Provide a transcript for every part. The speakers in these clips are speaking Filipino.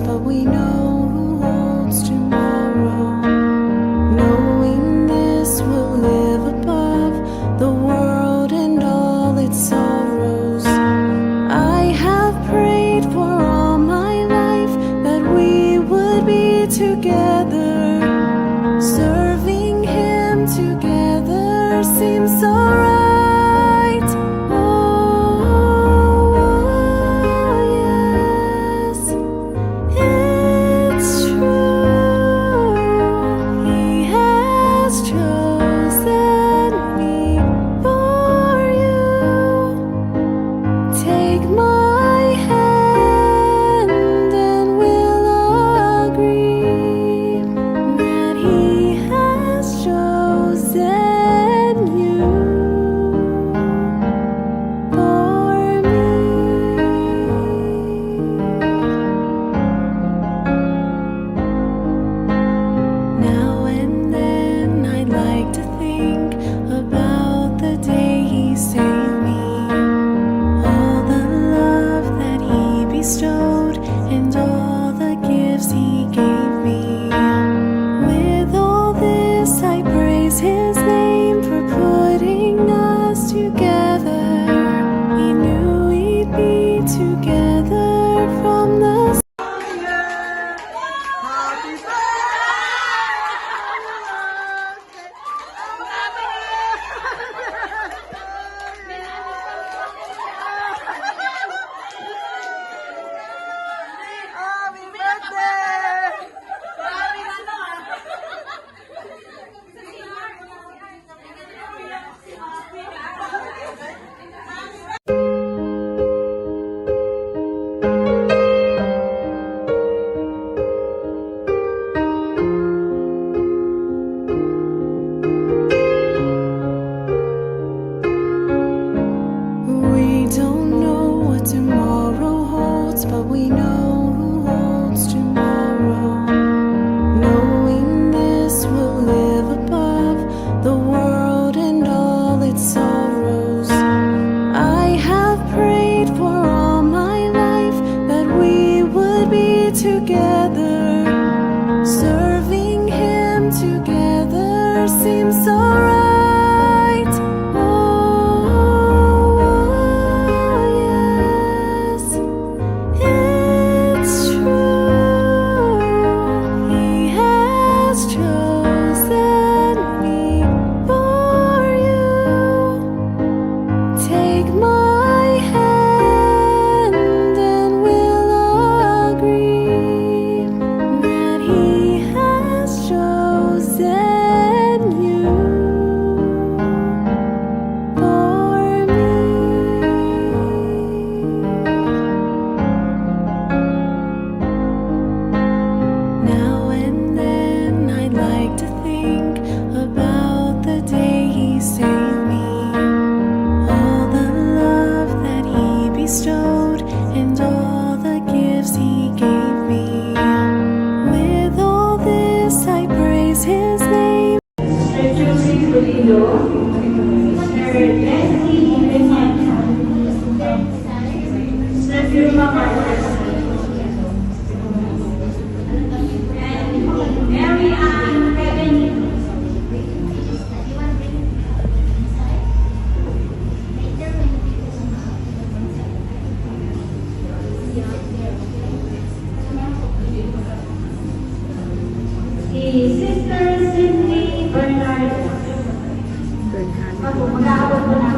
holds, but we know who holds tomorrow. Knowing this will live above the world and all its sorrows. I have prayed for all my life that we would be together. Serving Him together seems so right. And all the gifts He gave me. With all this I praise His name for putting us together. He knew we'd be together from the tomorrow holds, but we know who holds tomorrow. Knowing this will live above the world and all its sorrows. I have prayed for all my life that we would be together. Serving Him together seems so right. And all the gifts He gave me. With all this I praise His name. Sister Cindy Bernard. Mag-aawat mo na.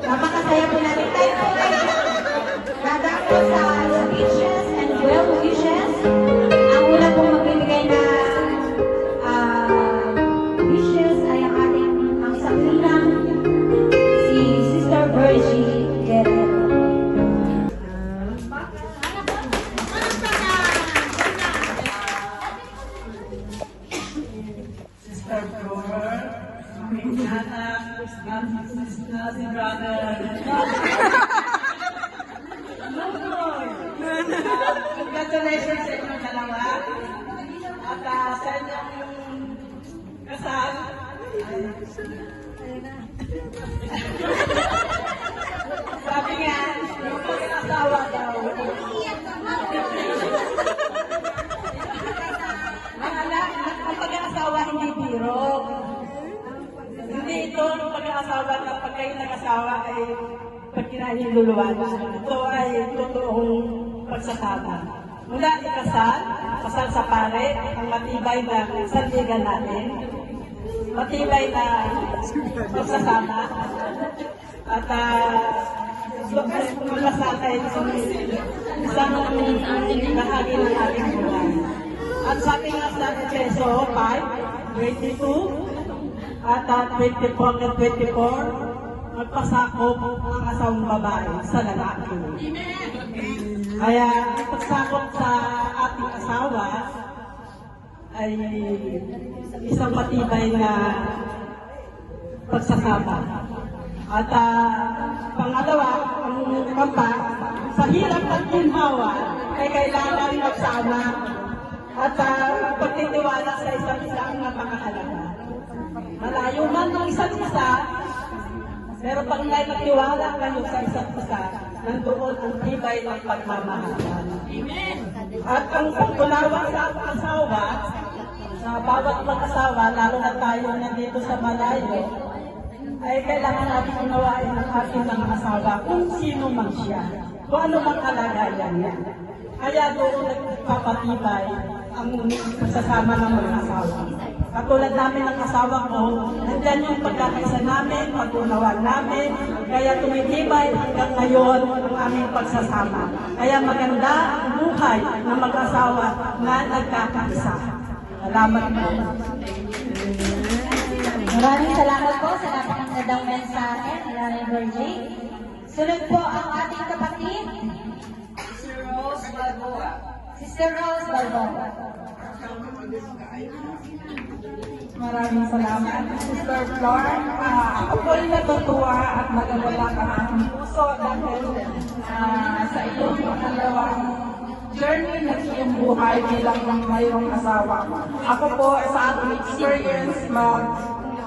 Napakasaya po natin. Tayo po ay dadako sa speeches and well wishes. Ang una pong magbibigay na wishes ay ang ating ang isang ninang, si Sister Virgie Guerrero. Sister Flor, aming anak, si brother. Congratulations sa inyong dalawa. At sa inyong kasal. Sabi nga, yung pag-asawa daw. Ang pag-aasawa hindi biro. Hindi ito ang pag-aasawa na pag kayo nag-asawa ay pagkinahin luluwan. Ito ay totoong pagsasama. Mula kasal sa pare, ang matibay na sandigan natin, matibay na pagsasama, at malasakay isang bahagi ng ating buhay. At sabi nga sa Efeso 5:22 at 24 at 24, magpasakop ang asawang babae sa lalaki. Kaya ang pagsakop sa ating asawa ay isang matibay na pagsasama. At pangalawa, ang kampa, sa hirap at ginhawa ay kailangan magsama. At pagtitiwala sa isa't isa ang napakahalaga. Malayo man ng isa't isa, pero pag may nagtiwala kayo sa isa't isa, nandoon ang tibay ng pagmamahalan. At ang pagkunawa sa asawa, sa bawat mag-asawa, lalo na tayo nandito sa malayo, ay kailangan natin unawain ang ating mga asawa kung sino man siya, kung ano mang kalagayan niya. Kaya doon nagpapatibay ang pagsasama ng mga asawa. Katulad namin ng asawa ko, nandyan yung pagkakaisa namin, pag-unawan namin, kaya tumitibay hanggang ngayon ang aming pagsasama. Kaya maganda ang buhay ng mag-asawa na nagkakaisa. Salamat po. Maraming salamat po sa napakagandang mensahe ni Nanay Virgie. Sunod po ang ating kapatid, Sister Rose Balboa. Maraming salamat, Sister Flor. Ako po ay natutuwa at nagawala ka ng aking puso dahil sa iyong pangalawang journey na iyong buhay bilang mayroong asawa. Ako po sa aking experience,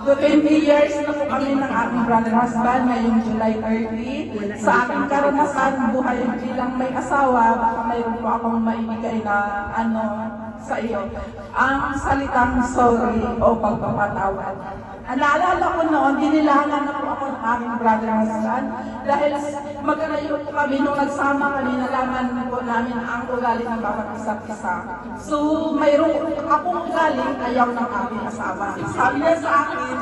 20 years na po kami ng aking brother husband ngayong July 30. Sa aking karanasan, buhay bilang may asawa, baka mayroon po akong maibigay na sa iyo. Ang salitang sorry o pagpapatawad. Naalala ko noon, dinilangan na po ako ng aking brother husband dahil magkalayo po kami nung nagsama kami, nalaman po namin ang ugali ng bawat isa't isa. So, mayroong akong ugali ayaw ng aking asawa. Sabi niya sa akin,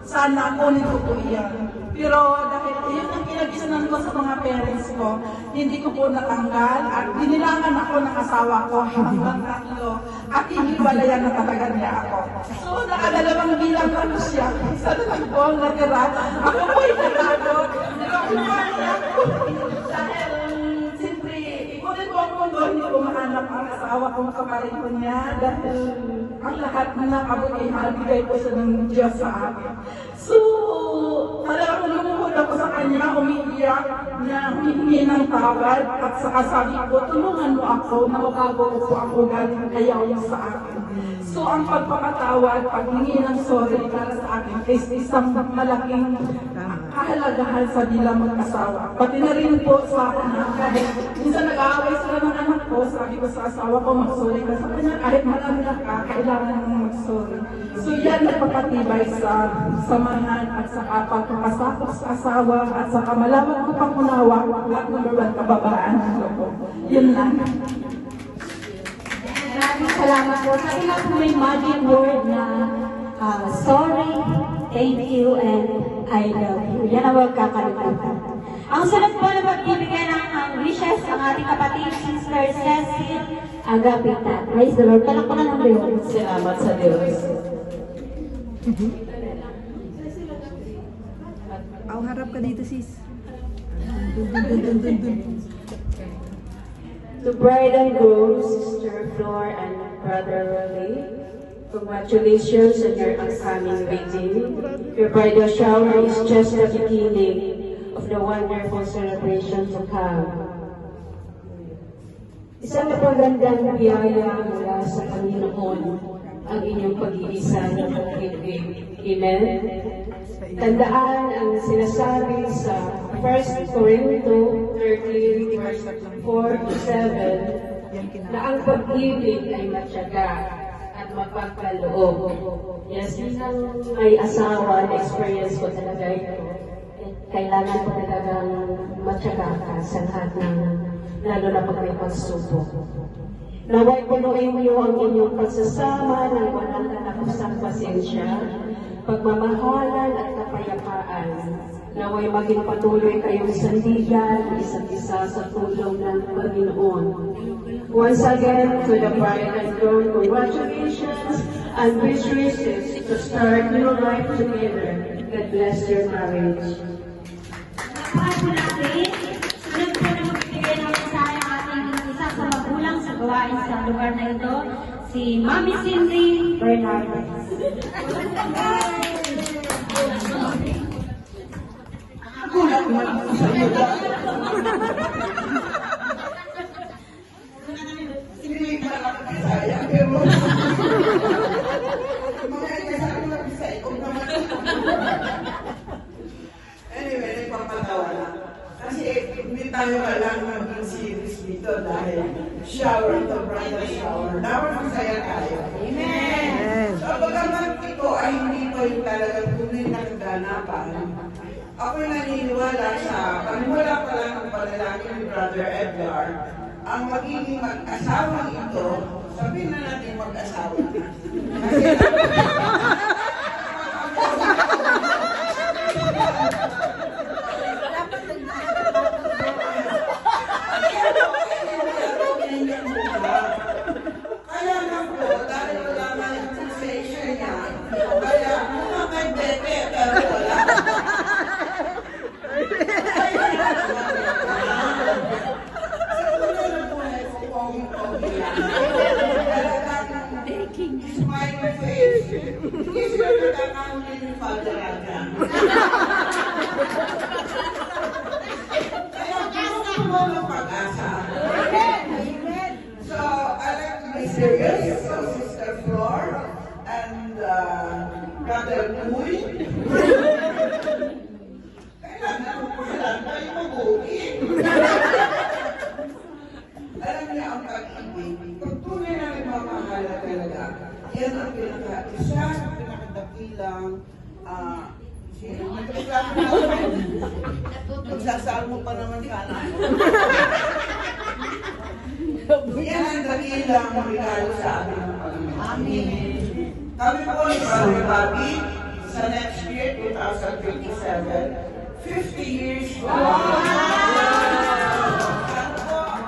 sana kunin ko po iyan. Pero dahil yun ang pinag-isanan ko sa mga parents ko, hindi ko po natanggal at dinilangan ako ng asawa ko hanggang 3 at hiniwalayan na talaga niya ako. So nakadalawang bilang ako siya, isa na lang po ang natira. Ako po ay natagot. Dahil siyempre, ikunin po ang mundo, hindi ko mahanap ang asawa kong kaparin ko niya dahil ang lahat na kabutihan bigay po siya ng Diyos sa akin. So, talagang lumuhod ako sa kanya, umiiyak na humingi ng tawad at saka sabi ko, tulungan mo ako na mabago ko po ang ugali ng ayaw sa akin. So, ang pagpapatawad, paghingi ng sorry para sa akin is isang malaking kahalagahan sa bilang mag-asawa. Pati na rin po sa anak, kahit minsan nag-aaway sila ng anak ko, sabi ko sa asawa ko, mag-sorry ka sa kanya, kahit marami na ka, kailangan mong mag-sorry. So yan nagpapatibay sa samahan at sa pagpapasakop sa asawa at sa kamalawak ng pangunawa at number 1 kababaan ng loob. Yun lang. Maraming salamat po. Sabi nga po may magic word na sorry, thank you, and I love you. Yan ang huwag kakalimutan. Ang sunod po na magbibigay ng wishes ang ating kapatid, Sister Cecil Agapita. Praise the Lord. Palakpakan ng Diyos. Salamat sa Diyos. Harap ka dito, sis. To bride and groom, Sister Flor and Brother Raleigh, congratulations on your upcoming wedding. Your bridal shower is just the beginning of the wonderful celebration to come. Isang napagandang biyaya mula sa Panginoon ang inyong pag-iisa ng pag-ibig. Amen? Tandaan ang sinasabi sa 1 Corinto 13, verse 4-7, na ang pag-ibig ay matyaga at mapagkaloob. Yes, bilang may asawa, na-experience ko talaga ito. Kailangan ko talagang matyaga ka sa lahat ng, lalo na pag may pagsubok. Naway punuin niyo ang inyong pagsasama ng walang katapusang pasensya, pagmamahalan at kapayapaan. Naway maging patuloy kayong sandigan isa't isa sa tulong ng Panginoon. Once again, to the bride and groom, congratulations and wish wishes to start new life together. God bless your marriage. Napakal po natin. Sunod po na magbibigay ng mensahe ang ating isa sa magulang sa gawain sa lugar na ito, si Mami Cindy Bernardes. Kulang naman ako sa iyo. Hindi ka lang Bisaya, pero mga Bisaya na Bisaya ko naman. Anyway, nagpapatawa na. Kasi hindi tayo alam maging serious dito dahil shower to bridal shower. Dapat masaya tayo. Amen! So, pagkaman ito ay hindi pa yung talagang tunay na kaganapan. Ako'y naniniwala sa panimula pa lang ng panalangin ni Brother Edgar, ang magiging mag-asawa ito, sabihin na natin mag-asawa na. Kaya lang po, dahil wala nga yung sensation niya, kaya muna kay Bebe, pero wala. Smiley face. Hindi sila nagkakauli ni Father Raja. Kaya gusto mo ng pag-asa. So, I like to be serious. So, Sister Flor and Brother Uy. Kailangan ko sila tayo mabuti. Alam niya ang pag-ibig. Pag tunay na nagmamahala talaga, yan ang isa sa pinakadakilang magsasal mo pa naman sana. Yan ang dakilang regalo sa amin ng Panginoon. Amen. Kami po ni Brother Bobby sa next year, 2027, 50 years old.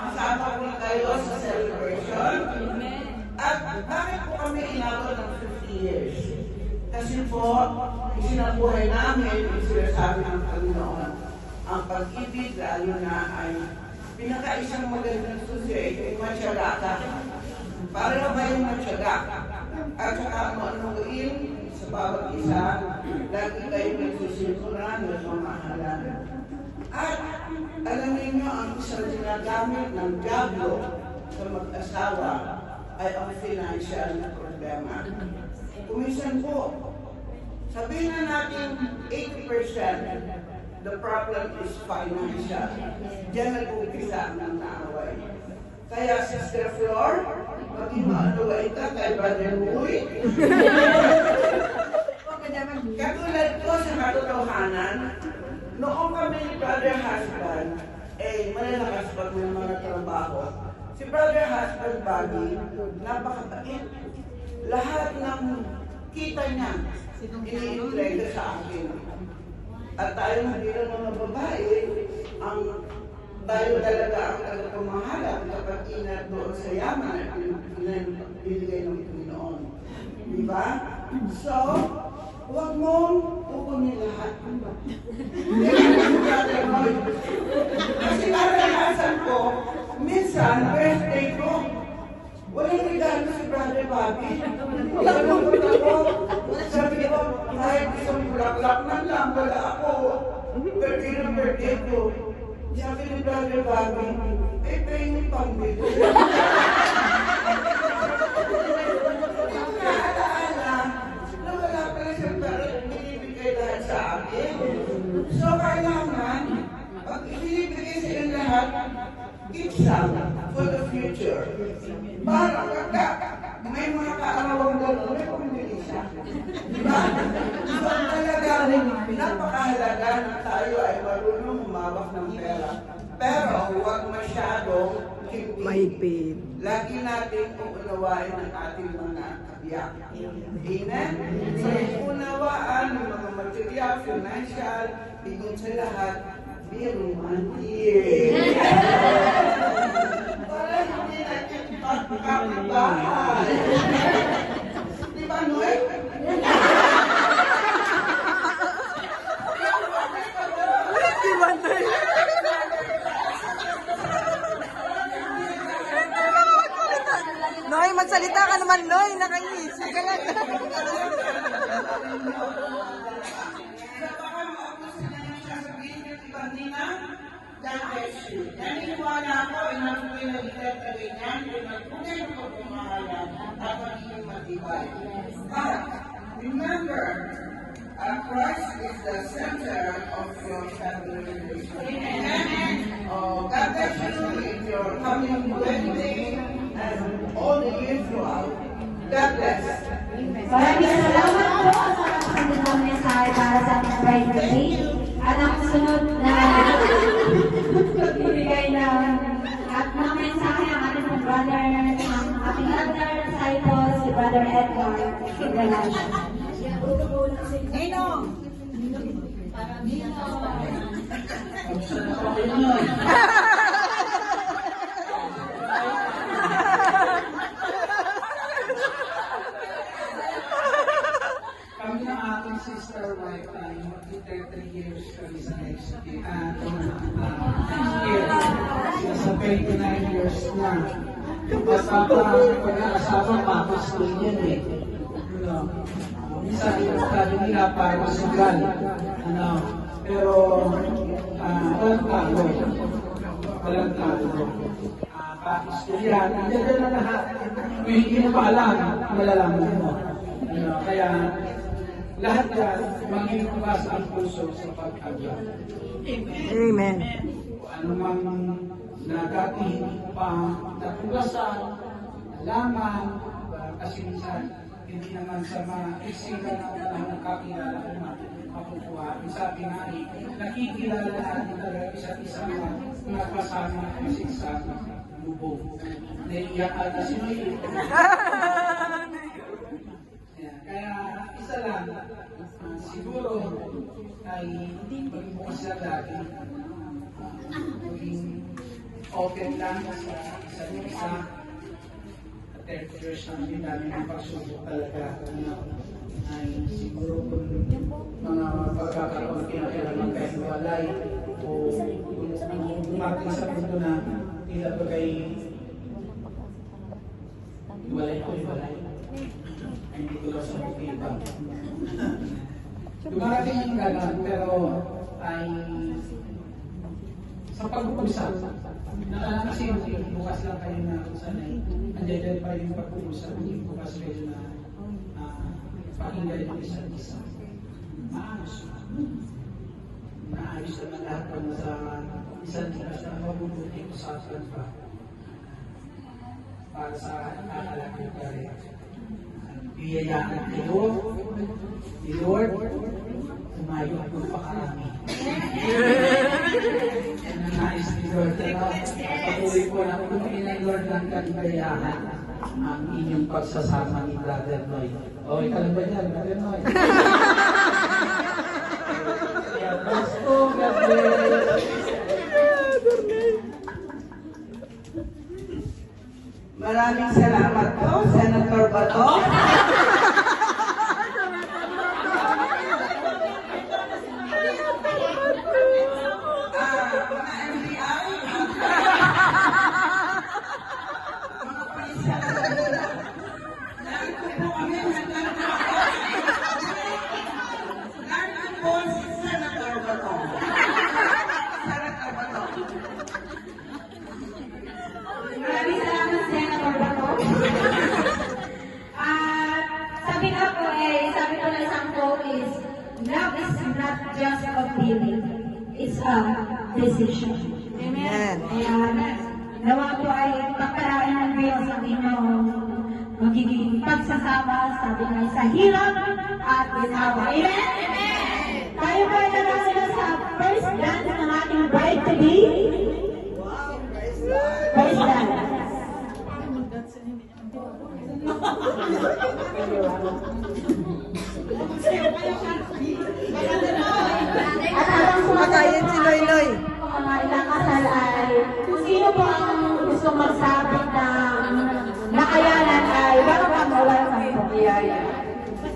Kasama po kayo sa celebration. At bakit po kami inabot ng 50 years? Kasi po, isinabuhay namin, sinasabi ng Panginoon, ang pag-ibig lalo na ay pinaka-isang magandang susi ay matyaga ka. Para ba yung matyaga? At saka ano gawin sa bawat isa, lagi kayo nagsusunturan, nagmamahalan. At alam niyo ang isang ginagamit ng diablo sa mag-asawa ay ang financial na problema. Kuminsan po, sabihin na natin 80% the problem is financial. Diyan nag-umpisa ng naaway. Kaya Sister Flor, maging maaluwa ito kay Brother Uy. Katulad ko sa katotohanan, noong kami ni Brother Husband, malalakas pag may mga trabaho. Si Brother Husband Bobby, napakabait. Lahat ng kita niya, iniintrega sa akin. At tayo hindi ng mga babae, tayo talaga ang tagapamahalang kapag inat doon sa yaman at binigay ng Panginoon. Di ba? So, huwag mong kukunin lahat. Kasi karanasan ko, minsan, birthday ko, walang regalo si Brother Bobby. Nalungkot ako. Sabi ko, kahit isang bulaklak man lang, wala ako. Birthday na birthday ko. Sabi ni Brother Bobby, paying pambili. Naalaala na wala pala siyang binibigay lahat sa akin. So, kailangan, pag ibinibigay sa inyo lahat, keep some for the future. Para may mga kaarawang gano'n, may pumili siya. Diba? So, talaga, napakahalaga na tayo ay marunong humawak ng pera. Pero huwag masyadong Mahigpit. lagi natin uunawain ang ating mga kabiyak. Amen? So, unawaan ng mga material, financial, higit sa lahat, be romantic. Para hindi natin pagkakabahay. Di ba, Noy? Noy, magsalita ka naman, Noy. Nakainis. Sige lang. Naniniwala ako, inabuhay na itatagay niyan, yung nagpunay ng pagmamahalan at magiging matibay. But, remember, Christ is the center of your family relationship. God bless you in your coming wedding day and all the years throughout. God bless. Maraming salamat po sa nakasundin ng mensahe para sa ating bride to be. At ang sunod na pagbibigay at ng mensahe ang ating brother, ang ating elder disciple, si Brother Edgar Galasha. Kami ng aking sister wife ay mag-33 years kami sa next year. Sa 29 years na. Basta pag-aasawa, papastoy yan eh. Minsan, sabi nila para sugal. Pero, walang talo. Walang talo. Papastoy yan. Hindi na lahat. Kung hindi mo pa alam, malalaman mo. Kaya, lahat yan, maging bukas ang puso sa pag-agad. Amen. Kung ano mang nagating pa natugasan, alaman, kasi minsan, hindi naman sa mga isipan na nakakilala ko na makukuha. Sabi nga nakikilala natin talaga isa't isa na nakasama kasi sa lubog. Naiiyak ata si Noy. Kaya isa lang, siguro ay maging bukas na lagi, maging open lang sa isa't isa. 30 years namin namin ang pagsubok talaga ay siguro kung mga pagkakaroon kinakailangan kahit walay o umating sa punto na tila ba kay walay ko walay ay hindi ko lang sa iba. Dumarating yung gano'n pero ay sa pag-uusap kasi bukas lang kayo na sanay nandiyan pa yung pag-uusap hindi bukas kayo na pakinggan yung isa't isa maayos naman lahat kung sa isang isa na mabubuting usapan pa para sa akalak yung kaya biyayaan kayo ni Lord umayo at magpakarami. Yan ang nais ni Lord. Patuloy po na punuin ng Lord ng kaligayahan ang inyong pagsasama ni Brother Noy. O, ikaw ba dyan, Brother Noy? Kaya Maraming salamat po, Senator Bato. Mga NBI, mga pulis sa Laguna. Narito po kami, narito po si Senator Bato. Senator Bato. Maraming salamat, Senator Bato. Sabi nga po sabi ko na isang quote is, love is not just a feeling, it's a decision. Amen. Ayan. Nawa po ay pagpalain ng Diyos ang inyong magiging pagsasama, sabi nga sa hirap at ginawa. Amen? Tayo po ay nalasalan sa first dance ng ating bride-to-be. First dance. At habang Kumakain si Noy Noy. mga ilang kasal ay kung sino po ang gusto magsabi ng nakayanan ay baka pa mawala sa biyaya.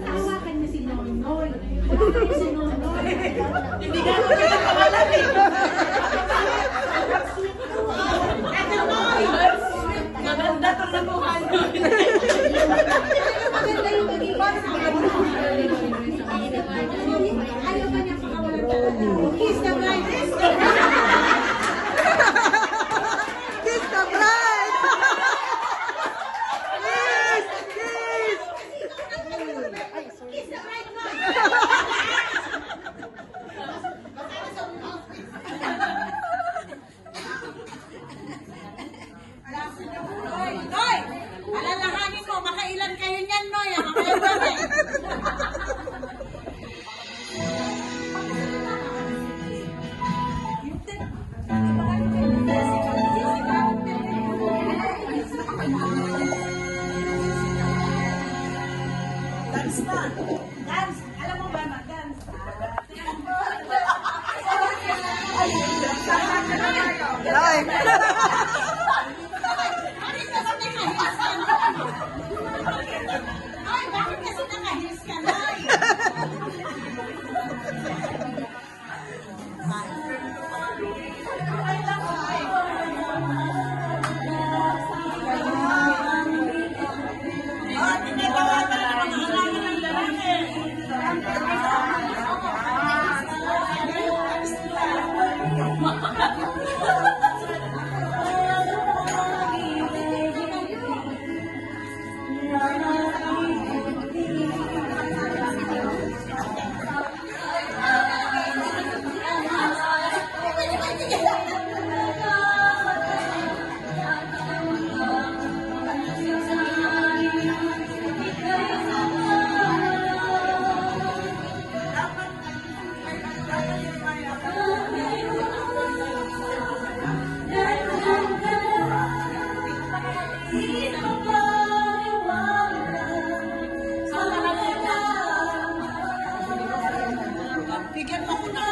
Hawakan niyo si Noynoy. Si Noynoy. Hindi ka ko pinakawalan eh. Ate Noy! Maganda to sa mukha nyo. Maganda yung mag-iwan sa mga ayaw ba niya pakawalan talaga? Kiss the bride! Kiss the bride! Kiss the bride! Kiss! Kiss! Kiss the bride mo! Noy! Alalahanin mo, makailan kayo niyan, Noy. Makailan kami. Dance na. Dance. Alam mo ba na dance? Noy! Ay, bakit kasi naka-heels ka, Noy? Bigyan mo ko na.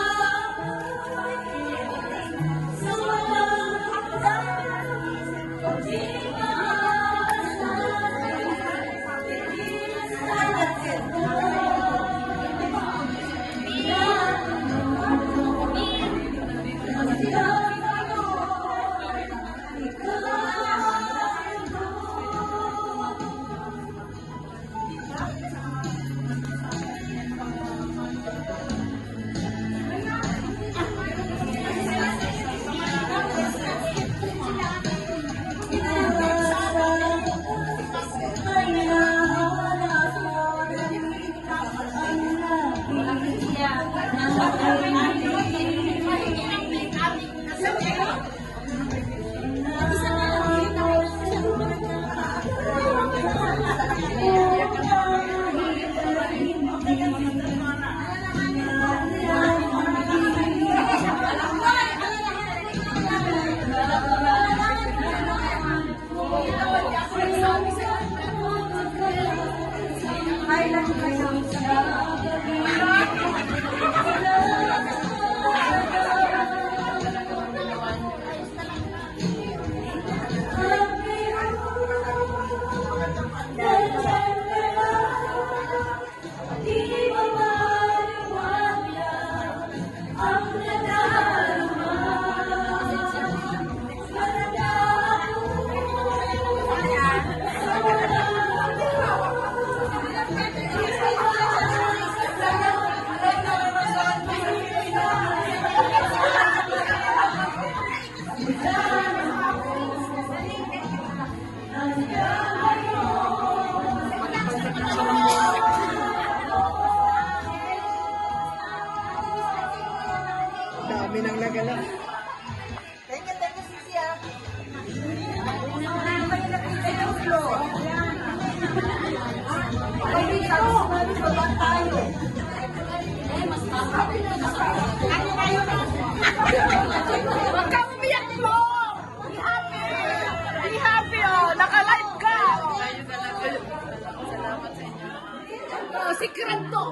Oh, secret to.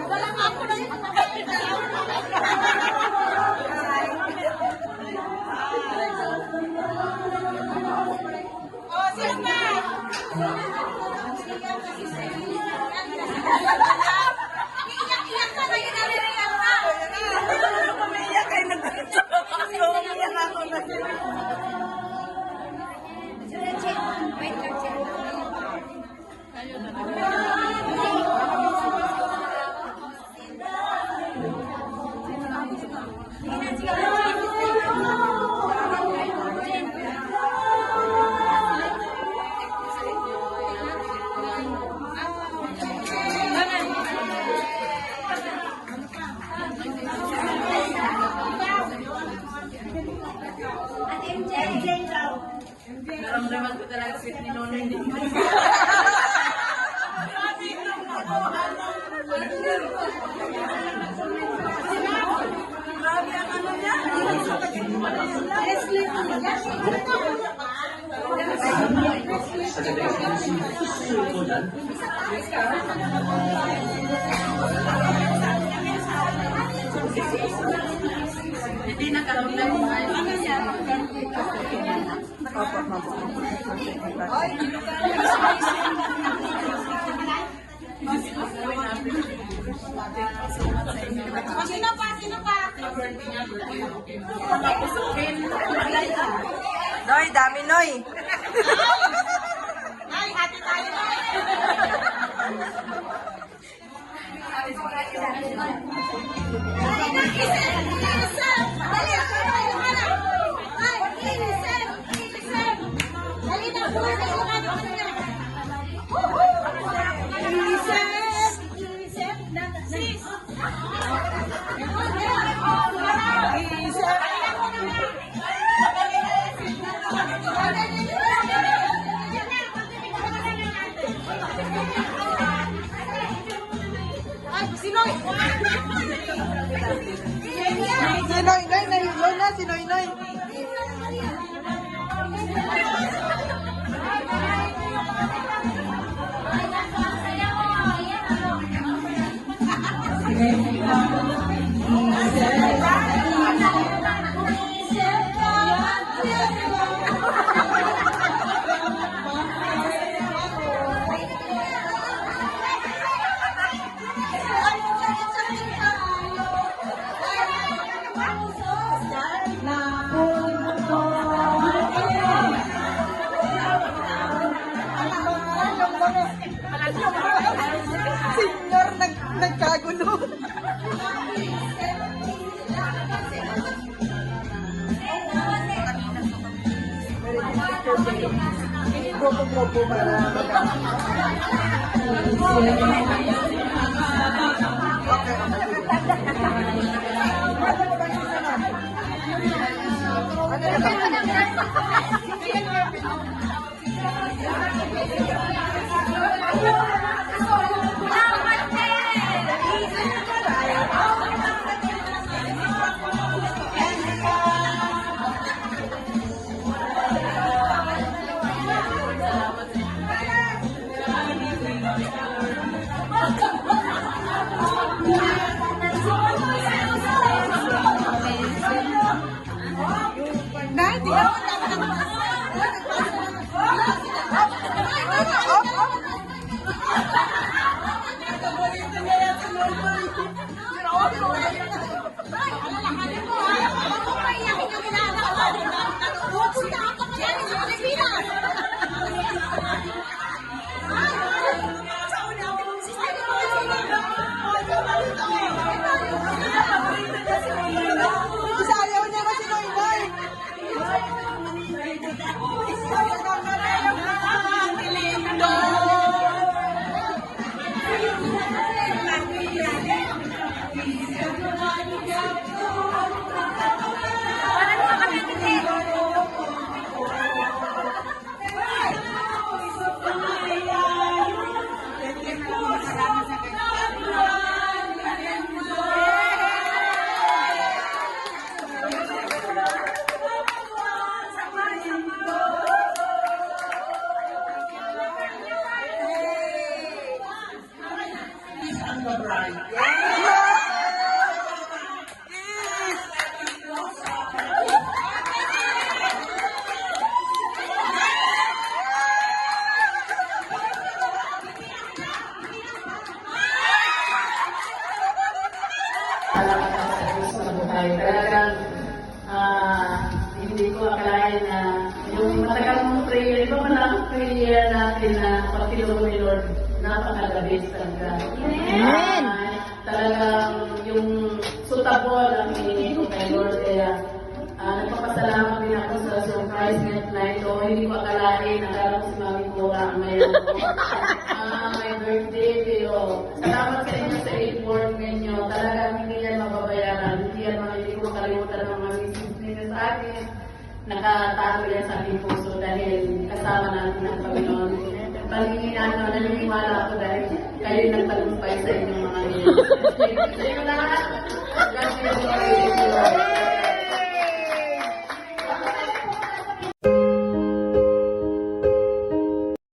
Walang ako na yung Oh, sino ba? Iyak ka na, inaliriyan ka. Umiyak kayo nagtatapos. Umiyak ako na. Naramdaman ko talaga sweet ni Nonoy din. Grabe ang ano niya. Hindi nakaramdam mo nga. Ano niya? Sino pa? Sino pa? Noy, dami Noy. Ay, hati tayo na. Si Noy, Noy, nahilo na si Noy, Noy. Senyor, nagkagulo. Grupo para Nay, tingnan mo. prayer. Iba man ang prayer natin na pag tinulong ni Lord, napakagabis talaga. Amen! Talagang yung sutabol ang hinihingi ko kay Lord. Kaya nagpapasalamat din ako sa surprise night ko. Hindi ko akalain, nakala ko si Mami Cora ang ngayon ko. My birthday, pero salamat sa inyo sa effort ninyo. Talagang hindi yan mababayaran. Hindi ko makalimutan ng mga misis ninyo sa akin. Nakatago yan sa aking puso dahil kasama natin ang Panginoon. Naniniwala ako dahil kayo nagtagumpay sa inyong mga nilin. Sa inyo lahat.